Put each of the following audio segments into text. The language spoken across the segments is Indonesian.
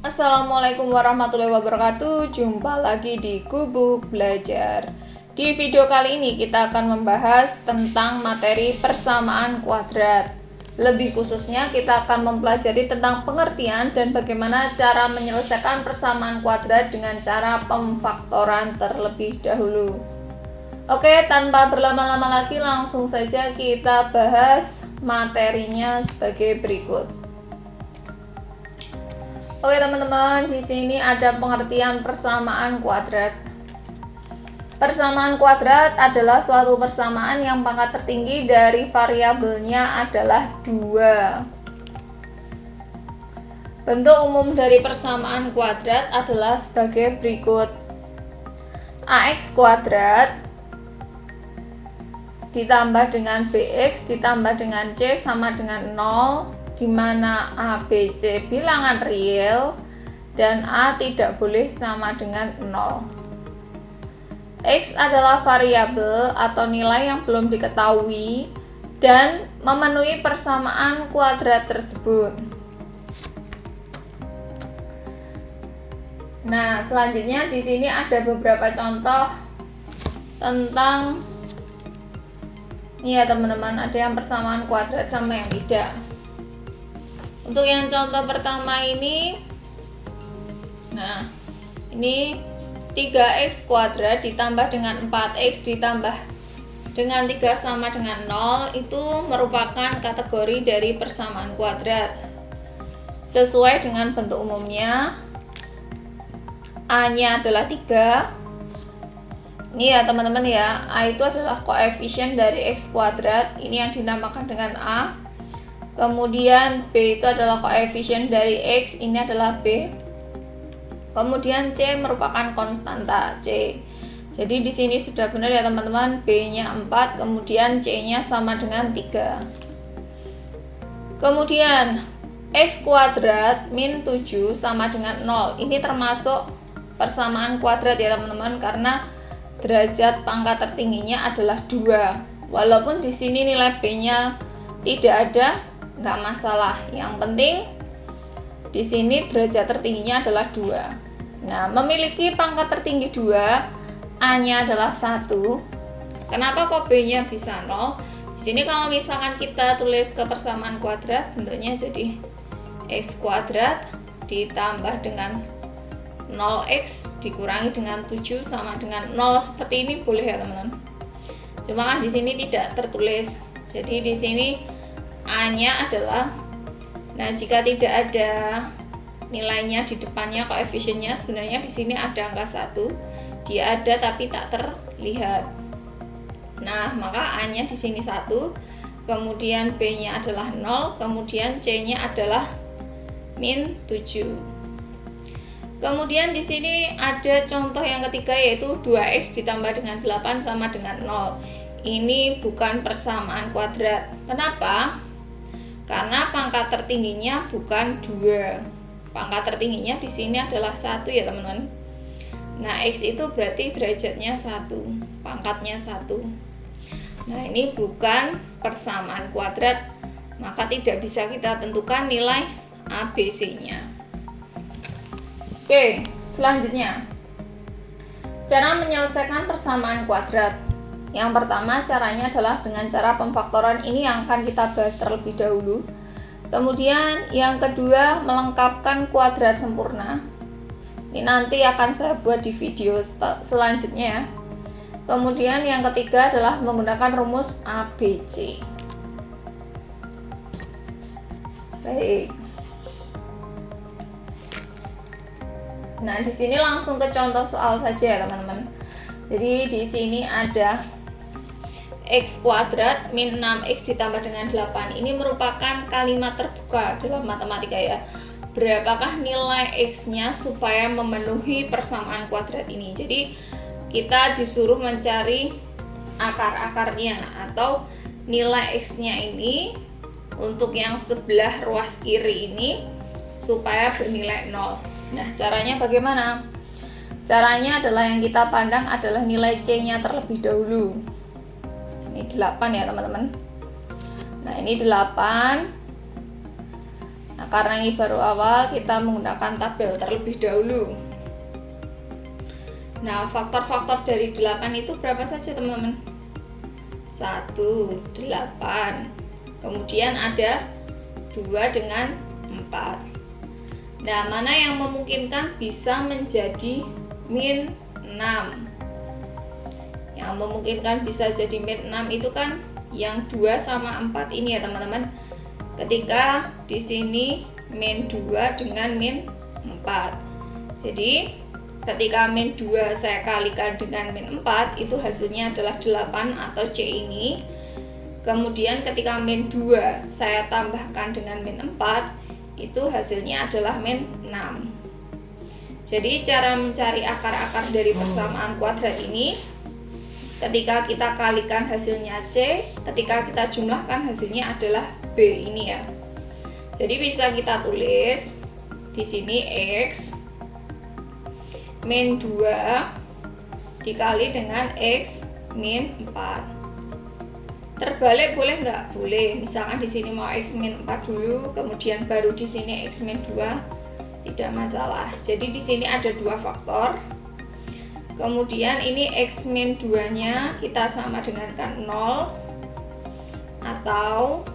Assalamualaikum warahmatullahi wabarakatuh. Jumpa lagi di Gubuk Belajar. Di video kali ini kita akan membahas tentang materi persamaan kuadrat. Lebih khususnya kita akan mempelajari tentang pengertian dan bagaimana cara menyelesaikan persamaan kuadrat dengan cara pemfaktoran terlebih dahulu. Oke, tanpa berlama-lama lagi langsung saja kita bahas materinya sebagai berikut. Oke teman-teman, di sini ada pengertian persamaan kuadrat. Persamaan kuadrat adalah suatu persamaan yang pangkat tertinggi dari variabelnya adalah 2. Bentuk umum dari persamaan kuadrat adalah sebagai berikut. AX kuadrat ditambah dengan BX ditambah dengan C sama dengan 0, di mana A, B, C bilangan real dan A tidak boleh sama dengan 0. X adalah variabel atau nilai yang belum diketahui dan memenuhi persamaan kuadrat tersebut. Nah, selanjutnya di sini ada beberapa contoh tentang ya teman-teman, ada yang persamaan kuadrat sama yang tidak. Untuk yang contoh pertama ini, nah ini 3x kuadrat ditambah dengan 4x ditambah dengan 3 sama dengan 0 itu merupakan kategori dari persamaan kuadrat. Sesuai dengan bentuk umumnya, A-nya adalah 3. Ini ya teman-teman ya, A itu adalah koefisien dari x kuadrat, ini yang dinamakan dengan A. Kemudian B itu adalah koefisien dari X, ini adalah B. Kemudian C merupakan konstanta C. Jadi di sini sudah benar ya teman-teman, B-nya 4, kemudian C-nya sama dengan 3. Kemudian X kuadrat min 7 sama dengan 0. Ini termasuk persamaan kuadrat ya teman-teman, karena derajat pangkat tertingginya adalah 2. Walaupun di sini nilai B-nya tidak ada, nggak masalah, yang penting di sini derajat tertingginya adalah 2. Nah, memiliki pangkat tertinggi 2, A-nya adalah 1. Kenapa kok B-nya bisa 0? Di sini kalau misalkan kita tulis ke persamaan kuadrat, bentuknya jadi x kuadrat ditambah dengan 0x dikurangi dengan 7 sama dengan 0, seperti ini boleh ya teman-teman. Cuma kan di sini tidak tertulis. Jadi di sini A-nya adalah, nah jika tidak ada nilainya di depannya, koefisiennya sebenarnya di sini ada angka 1, dia ada tapi tak terlihat. Nah, maka A-nya di sini 1, kemudian B-nya adalah 0, kemudian C-nya adalah min 7. Kemudian di sini ada contoh yang ketiga, yaitu 2x ditambah dengan 8 sama dengan 0. Ini bukan persamaan kuadrat. Kenapa? Karena pangkat tertingginya bukan 2. Pangkat tertingginya di sini adalah 1 ya teman-teman. Nah, X itu berarti derajatnya 1, pangkatnya 1. Nah, ini bukan persamaan kuadrat, maka tidak bisa kita tentukan nilai ABC-nya. Oke, selanjutnya cara menyelesaikan persamaan kuadrat. Yang pertama caranya adalah dengan cara pemfaktoran, ini yang akan kita bahas terlebih dahulu. Kemudian yang kedua melengkapkan kuadrat sempurna. Ini nanti akan saya buat di video selanjutnya. Kemudian yang ketiga adalah menggunakan rumus ABC. Baik. Nah, di sini langsung ke contoh soal saja ya teman-teman. Jadi di sini ada x kuadrat min 6x ditambah dengan 8. Ini merupakan kalimat terbuka dalam matematika ya. Berapakah nilai x-nya supaya memenuhi persamaan kuadrat ini? Jadi kita disuruh mencari akar-akarnya atau nilai x-nya ini untuk yang sebelah ruas kiri ini supaya bernilai 0. Nah, caranya bagaimana? Caranya adalah yang kita pandang adalah nilai C-nya terlebih dahulu. Ini 8 ya teman-teman. Nah, ini 8. Nah, karena ini baru awal, kita menggunakan tabel terlebih dahulu. Nah, faktor-faktor dari 8 itu berapa saja teman-teman? 1, 8. Kemudian ada 2 dengan 4. Nah, mana yang memungkinkan bisa menjadi min 6? Yang memungkinkan bisa jadi min 6 itu kan yang 2 sama 4 ini ya teman-teman. Ketika di sini min 2 dengan min 4. Jadi ketika min 2 saya kalikan dengan min 4, itu hasilnya adalah 8 atau C ini. Kemudian ketika min 2 saya tambahkan dengan min 4, itu hasilnya adalah min 6. Jadi cara mencari akar-akar dari persamaan kuadrat ini, ketika kita kalikan hasilnya C, ketika kita jumlahkan hasilnya adalah B ini ya. Jadi bisa kita tulis di sini X min 2 dikali dengan X min 4. Terbalik boleh nggak? Boleh. Misalkan di sini mau X min 4 dulu, kemudian baru di sini X min 2, tidak masalah. Jadi di sini ada 2 faktor. Kemudian ini X min 2-nya kita sama dengankan 0, atau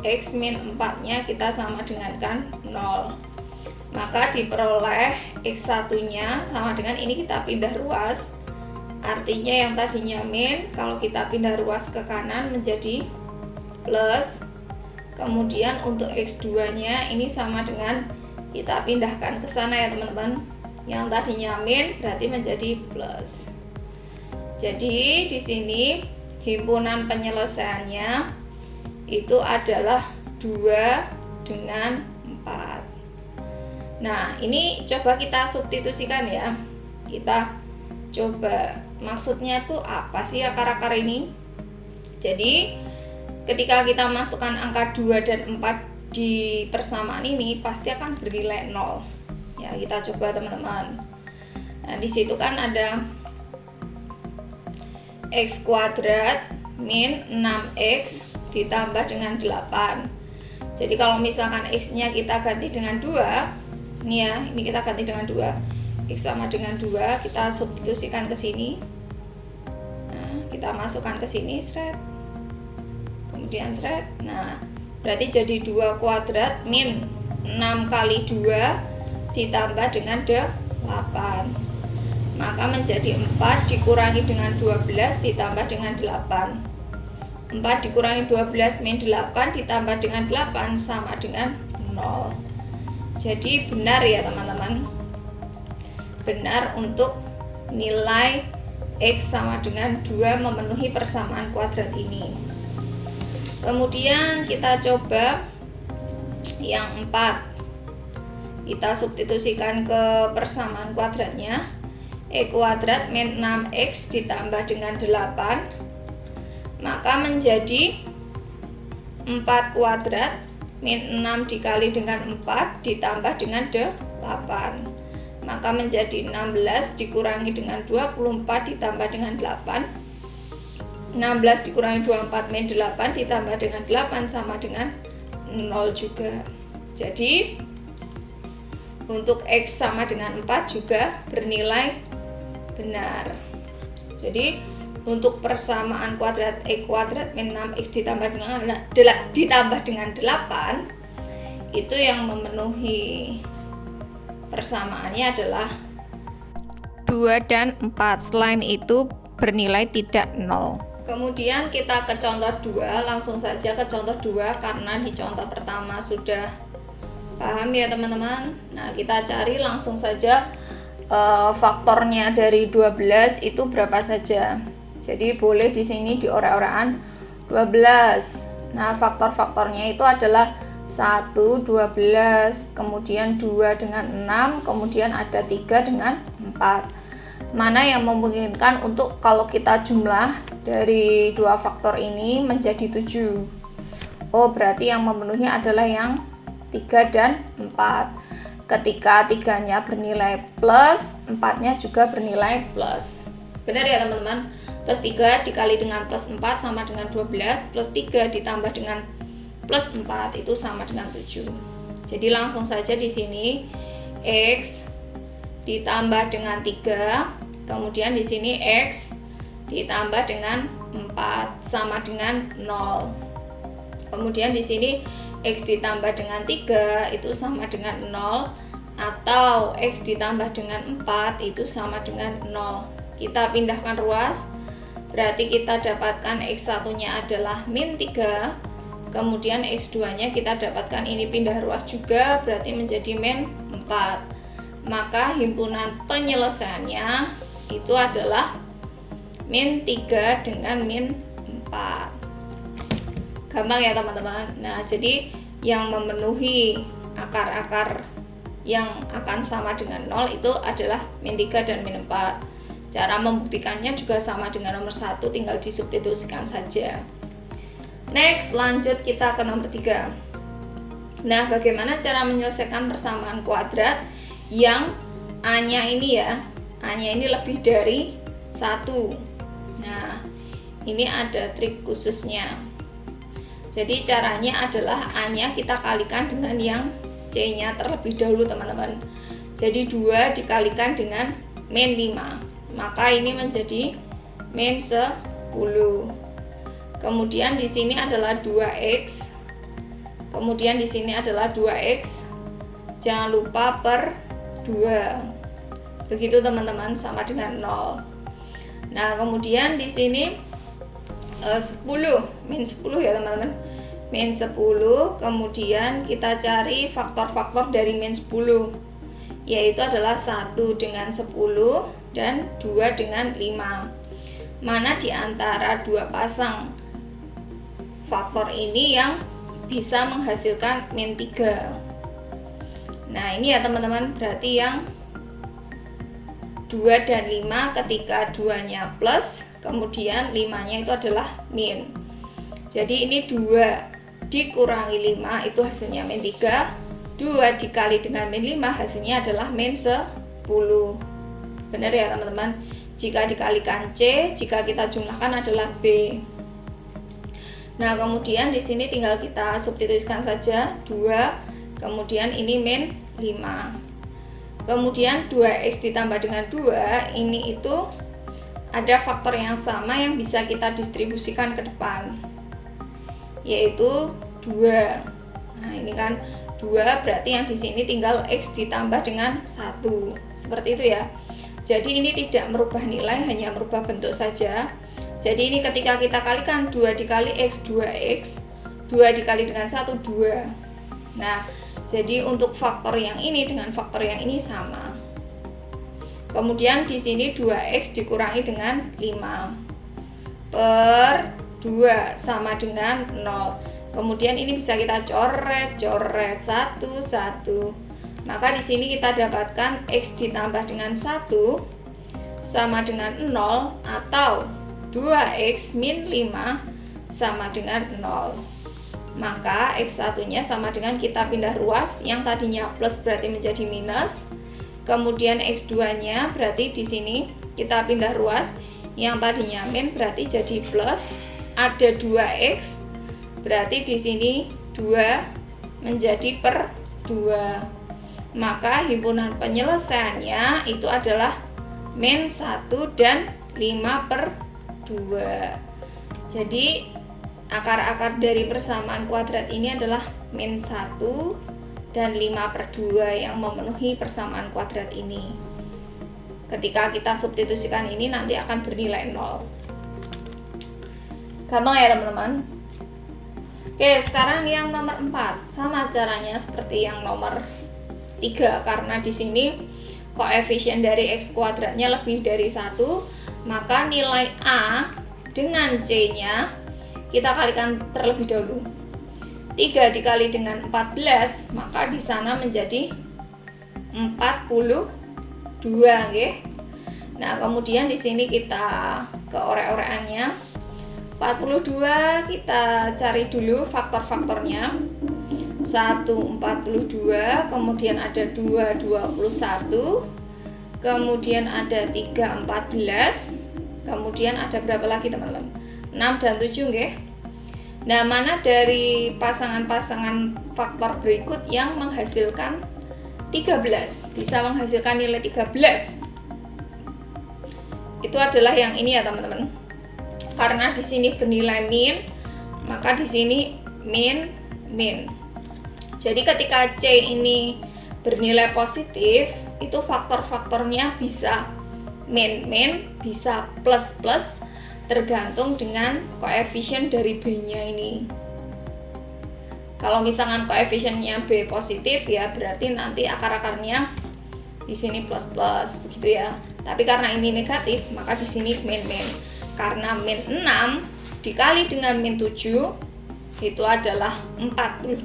X min 4-nya kita sama dengankan 0. Maka diperoleh X1-nya sama dengan ini, kita pindah ruas. Artinya yang tadinya min, kalau kita pindah ruas ke kanan menjadi plus. Kemudian untuk X2-nya ini sama dengan kita pindahkan ke sana ya teman-teman. Yang tadinya min berarti menjadi plus. Jadi di sini himpunan penyelesaiannya itu adalah 2 dengan 4. Nah, ini coba kita substitusikan ya. Kita coba, maksudnya tuh apa sih akar-akar ini? Jadi ketika kita masukkan angka 2 dan 4 di persamaan ini, pasti akan bernilai 0. Ya, kita coba teman-teman. Nah, di situ kan ada X kuadrat min 6X ditambah dengan 8. Jadi kalau misalkan X-nya kita ganti dengan 2, ini ya, ini kita ganti dengan 2. X sama dengan 2, kita substitusikan ke sini. Nah, kita masukkan ke sini, seret. Kemudian seret. Nah, berarti jadi 2 kuadrat min 6 kali 2 ditambah dengan 8. Maka menjadi 4 dikurangi dengan 12 ditambah dengan 8. 4 dikurangi 12 min 8 ditambah dengan 8 sama dengan 0. Jadi benar ya teman-teman. Benar untuk nilai X sama dengan 2 memenuhi persamaan kuadrat ini. Kemudian kita coba yang 4. Kita substitusikan ke persamaan kuadratnya. E kuadrat min 6X ditambah dengan 8, maka menjadi 4 kuadrat min 6 dikali dengan 4 ditambah dengan 8, maka menjadi 16 dikurangi dengan 24 ditambah dengan 8. 16 dikurangi 24 min 8 ditambah dengan 8 sama dengan 0 juga. Jadi untuk X sama dengan 4 juga bernilai benar. Jadi untuk persamaan kuadrat E kuadrat min 6X ditambah dengan 8, itu yang memenuhi persamaannya adalah 2 dan 4. Selain itu bernilai tidak 0. Kemudian kita ke contoh 2, langsung saja ke contoh 2 karena di contoh pertama sudah paham ya teman-teman. Nah, kita cari langsung saja faktornya dari 12 itu berapa saja. Jadi boleh di sini diorek-orekan 12. Nah, faktor-faktornya itu adalah 1, 12, kemudian 2 dengan 6, kemudian ada 3 dengan 4. Mana yang memungkinkan untuk kalau kita jumlah dari dua faktor ini menjadi 7. Oh, berarti yang memenuhi adalah yang 3 dan 4. Ketika 3-nya bernilai plus, 4-nya juga bernilai plus. Benar ya teman-teman? Plus 3 dikali dengan plus 4 sama dengan 12, plus 3 ditambah dengan plus 4 itu sama dengan 7. Jadi langsung saja di sini X ditambah dengan 3, kemudian di sini X ditambah dengan 4 sama dengan 0. Kemudian di sini X ditambah dengan 3 itu sama dengan 0, atau X ditambah dengan 4 itu sama dengan 0. Kita pindahkan ruas, berarti kita dapatkan X1 nya adalah min 3, kemudian X2 nya kita dapatkan ini pindah ruas juga, berarti menjadi min 4. Maka himpunan penyelesaiannya itu adalah min 3 dengan min 4. Gampang ya teman-teman. Nah, jadi yang memenuhi akar-akar yang akan sama dengan 0 itu adalah min 3 dan min 4. Cara membuktikannya juga sama dengan nomor 1, tinggal disubstitusikan saja. Next, lanjut kita ke nomor 3. Nah, bagaimana cara menyelesaikan persamaan kuadrat yang A-nya ini ya, A-nya ini lebih dari 1. Nah, ini ada trik khususnya. Jadi caranya adalah A-nya kita kalikan dengan yang C-nya terlebih dahulu teman-teman. Jadi 2 dikalikan dengan min 5, maka ini menjadi min 10. Kemudian di sini adalah 2X, kemudian di sini adalah 2X, jangan lupa per 2. Begitu teman-teman, sama dengan 0. Nah, kemudian di sini 10, min 10 ya teman-teman. Min 10, kemudian kita cari faktor-faktor dari min 10, yaitu adalah 1 dengan 10 dan 2 dengan 5. Mana di antara dua pasang faktor ini yang bisa menghasilkan min 3? Nah, ini ya teman-teman, berarti yang 2 dan 5 ketika 2-nya plus, kemudian 5-nya itu adalah min. Jadi ini 2 dikurangi 5 itu hasilnya min 3, 2 dikali dengan min 5 hasilnya adalah min 10. Benar ya teman-teman? Jika dikalikan C, jika kita jumlahkan adalah B. Nah, kemudian di sini tinggal kita substitusikan saja 2, kemudian ini min 5. Kemudian 2X ditambah dengan 2, ini itu ada faktor yang sama yang bisa kita distribusikan ke depan, yaitu 2. Nah, ini kan 2, berarti yang di sini tinggal X ditambah dengan 1. Seperti itu ya. Jadi ini tidak merubah nilai, hanya merubah bentuk saja. Jadi ini ketika kita kalikan 2 dikali X, 2X, 2 dikali dengan 1, 2. Nah, jadi untuk faktor yang ini dengan faktor yang ini sama. Kemudian di sini 2X dikurangi dengan 5 per 2 sama dengan 0. Kemudian ini bisa kita coret 1. Maka di sini kita dapatkan X ditambah dengan 1 sama dengan 0, atau 2X min 5 sama dengan 0. Maka X1 nya sama dengan kita pindah ruas, yang tadinya plus berarti menjadi minus. Kemudian X2 nya berarti di sini kita pindah ruas, yang tadinya min berarti jadi plus. Ada 2X, berarti di sini 2 menjadi per 2. Maka himpunan penyelesaiannya itu adalah min 1 dan 5 per 2. Jadi akar-akar dari persamaan kuadrat ini adalah min 1 dan 5 per 2 yang memenuhi persamaan kuadrat ini. Ketika kita substitusikan ini nanti akan bernilai 0. Gampang ya teman-teman? Oke, sekarang yang nomor 4. Sama caranya seperti yang nomor 3, karena di sini koefisien dari X kuadratnya lebih dari 1, maka nilai A dengan C-nya kita kalikan terlebih dahulu. 3 dikali dengan 14, maka di sana menjadi 42, nggih. Nah, kemudian di sini kita ke orek-orekannya. 42 kita cari dulu faktor-faktornya. 1 42, kemudian ada 2 21, kemudian ada 3 14, kemudian ada berapa lagi teman-teman? 6 dan 7 nggih. Nah, mana dari pasangan-pasangan faktor berikut yang menghasilkan 13? Bisa menghasilkan nilai 13. Itu adalah yang ini ya, teman-teman. Karena di sini bernilai min, maka di sini min. Jadi ketika C ini bernilai positif, itu faktor-faktornya bisa min, bisa plus, tergantung dengan koefisien dari B-nya ini. Kalau misalkan koefisiennya B positif, ya berarti nanti akar-akarnya di sini plus begitu ya. Tapi karena ini negatif, maka di sini min. Karena min 6 dikali dengan min 7 itu adalah 42.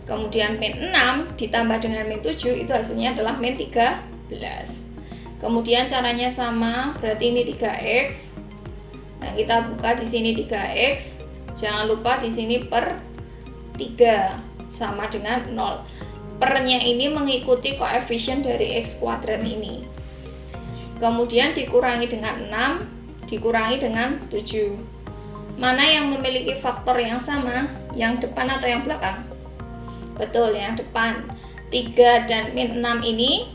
Kemudian min 6 ditambah dengan min 7 itu hasilnya adalah min 13. Kemudian caranya sama, berarti ini 3x. Nah, kita buka di sini 3x. Jangan lupa di sini per 3 sama dengan 0. Pernya ini mengikuti koefisien dari x kuadrat ini. Kemudian dikurangi dengan 6, dikurangi dengan 7. Mana yang memiliki faktor yang sama? Yang depan atau yang belakang? Betul, yang depan. 3 dan min 6 ini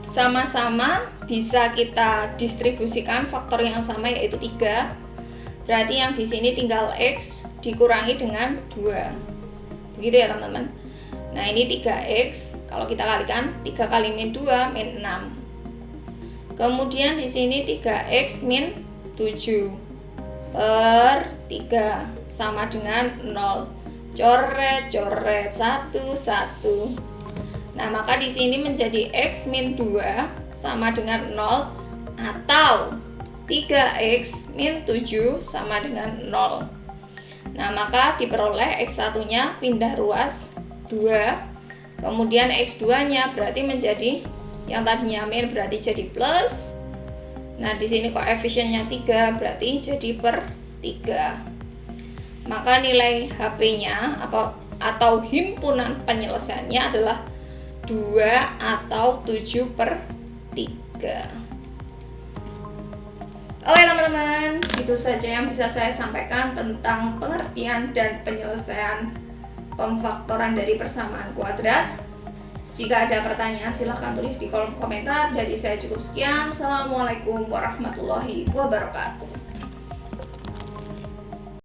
sama-sama bisa kita distribusikan faktor yang sama, yaitu 3. Berarti yang di sini tinggal x dikurangi dengan 2. Begitu ya, teman-teman. Nah, ini 3x, kalau kita kalikan 3 kali min 2 min 6. Kemudian di sini 3x min 7 per 3 sama dengan 0. Coret 1. Nah, maka di sini menjadi x min 2 sama dengan 0 atau 3x min 7 sama dengan 0. Nah, maka diperoleh x1-nya pindah ruas 2. Kemudian x2-nya berarti menjadi, yang tadinya min berarti jadi plus. Nah, di sini koefisiennya 3 berarti jadi per 3. Maka nilai HP-nya atau himpunan penyelesaiannya adalah 2 atau 7 per 3. Oke teman-teman, itu saja yang bisa saya sampaikan tentang pengertian dan penyelesaian pemfaktoran dari persamaan kuadrat. Jika ada pertanyaan silahkan tulis di kolom komentar. Dari saya cukup sekian. Assalamualaikum warahmatullahi wabarakatuh.